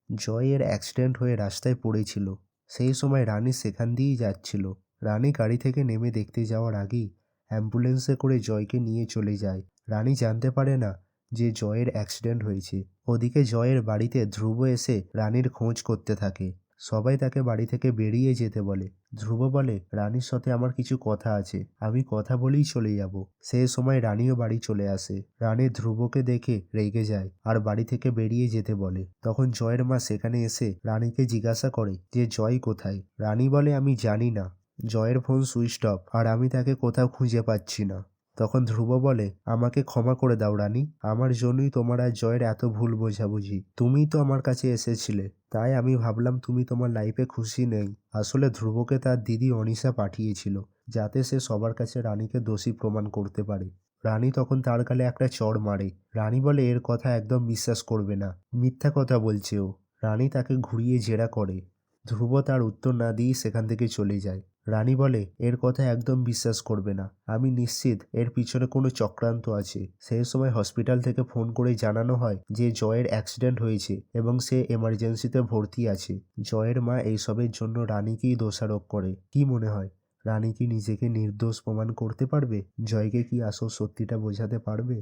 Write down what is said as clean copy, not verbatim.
জয়ের অ্যাক্সিডেন্ট হয়ে রাস্তায় পড়েছিল। সেই সময় রানী সেখান দিয়েই যাচ্ছিল। রানী গাড়ি থেকে নেমে দেখতে যাওয়ার আগেই অ্যাম্বুলেন্সে করে জয়কে নিয়ে চলে যায়। রানী জানতে পারে না যে জয়ের অ্যাক্সিডেন্ট হয়েছে। ওদিকে জয়ের বাড়িতে ধ্রুব এসে রানীর খোঁজ করতে থাকে। সবাই তাকে বাড়ি থেকে বেরিয়ে যেতে বলে। ধ্রুব বলে, রানীর সাথে আমার কিছু কথা আছে, আমি কথা বলেই চলে যাব। সেই সময় রানীও বাড়ি চলে আসে। রানী ধ্রুবকে দেখে রেগে যায় আর বাড়ি থেকে বেরিয়ে যেতে বলে। তখন জয়ের মা সেখানে এসে রানীকে জিজ্ঞাসা করে যে জয় কোথায়। রানী বলে, আমি জানি না, জয়ের ফোন সুইচড অফ আর আমি তাকে কোথাও খুঁজে পাচ্ছি না। তখন ধ্রুব বলে, আমাকে ক্ষমা করে দাও রানী, আমার জন্যই তোমার আর জয়ের এত ভুল বোঝাবুঝি। তুমিই তো আমার কাছে এসেছিলে, তাই আমি ভাবলাম তুমি তোমার লাইফে খুশি নেই। আসলে ধ্রুবকে তার দিদি অনিশা পাঠিয়েছিল যাতে সে সবার কাছে রানীকে দোষী প্রমাণ করতে পারে। রানী তখন তার গালে একটা চড় মারে। রানী বলে, এর কথা একদম বিশ্বাস করবে না, মিথ্যা কথা বলছে ও। রানী তাকে ঘুরিয়ে জেরা করে। ধ্রুব তার উত্তর না দিয়েই সেখান থেকে চলে যায়। রানী বলে, এর কথা একদম বিশ্বাস করবে না, আমি নিশ্চিত এর পিছনে কোনো চক্রান্ত আছে। সেই সময় হসপিটাল থেকে ফোন করে জানানো হয় যে জয়ের অ্যাক্সিডেন্ট হয়েছে এবং সে এমার্জেন্সিতে ভর্তি আছে। জয়ের মা এইসবের জন্য রানীকেই দোষারোপ করে। কি মনে হয়, রানী কি নিজেকে নির্দোষ প্রমাণ করতে পারবে? জয়কে কি আসল সত্যিটা বোঝাতে পারবে?